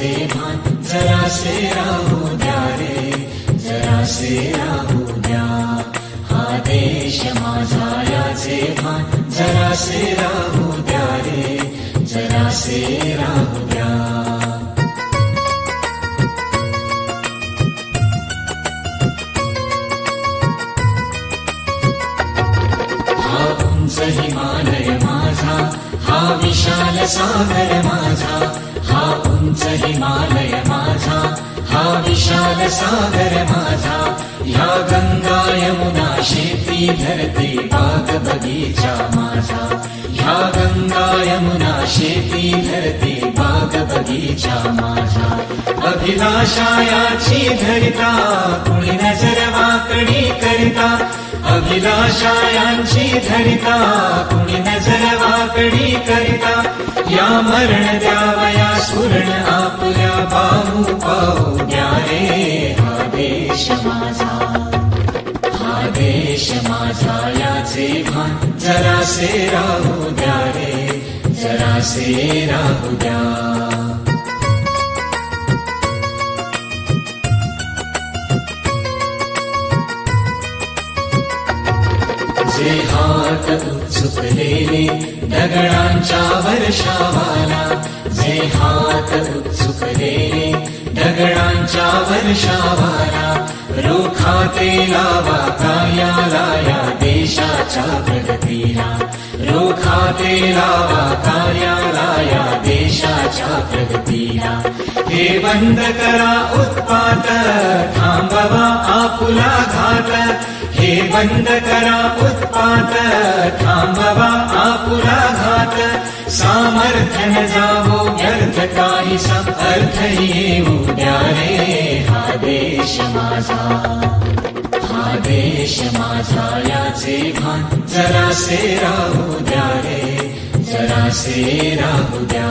याचे भान जरासे राहू द्या रे, जरासे राहू द्या. हा देश माझा याचे भान जरासे राहू द्या रे, जरासे राहू द्या. हा उंच हिमालय माझा, हा विशाल सागर माझा, हा उंच हिमालय माझा, हा विशाल सागर माझा. ह्या गंगा यमुना शेती धरती बाग बगीचा माझा, ह्या गंगा यमुना शेती धरती बाग बगीचा माझा. अभिलाषा याची धरिता कुणी नजर वाकडी करिता, अभिलाषा यांची धरिता कुणी नजर वाकडी करिता. या मरण द्यावया स्फुरण आपल्या पाहू पाहू द्या रे. हा देश माझा, हा देश माझा याचे भान जरासे राहू द्या रे, जरासे राहू द्या. जे हात उत्सुकलेले दगडांच्या वर्षावाला, जे हात उत्सुकलेले दगडांच्या वर्षावाला. रोखाते लावा कार्याला या देशाच्या प्रगतीला, रोखाते लावा कार्याला या देशाच्या प्रगतीला. हे बंद करा उत्पात थांबवा आपुला घात, हे बंद करा उत्पात थांबवा आपुला घात. सामर्थ्य न जावो व्यर्थ काहीसा अर्थ येऊ द्या रे. हा देश माझा, हा देश माझा याचे भान जरासे राहू द्या रे, जरासे राहू द्या.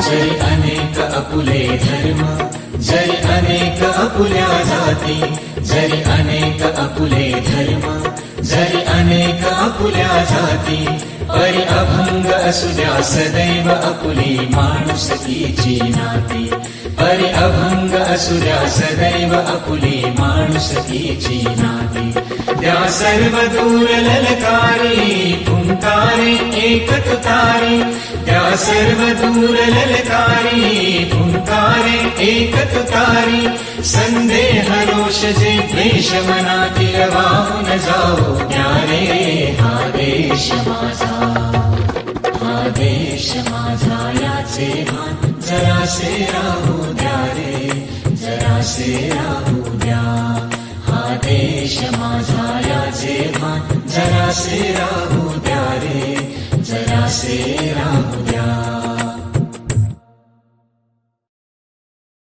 जरी अनेक अपुले धर्म, जरी अनेक अपुल्या जाती, जरी अनेक अपुले धर्म, जरी अनेक अपुल्या जाती. परी अभंग असू द्या सदैव अपुली माणुसकीची नाती, परी अभंग असू द्या सदैव अपुली माणुसकीची नाती. द्या सर्व दूर ललकारी फुंकारे एक तुतारी, द्या सर्व दूर ललकारी फुंकारे एक तुतारी. संदेह रोष जे द्वेष मनातील वाहून जाऊ द्या रे. हा देश माझा, हा देश माझा याचे भान जरासे राहू द्या रे, जरासे राहू द्या. हा देश माझा याचे भान जरासे राहू द्या रे, जरासे राहू द्या.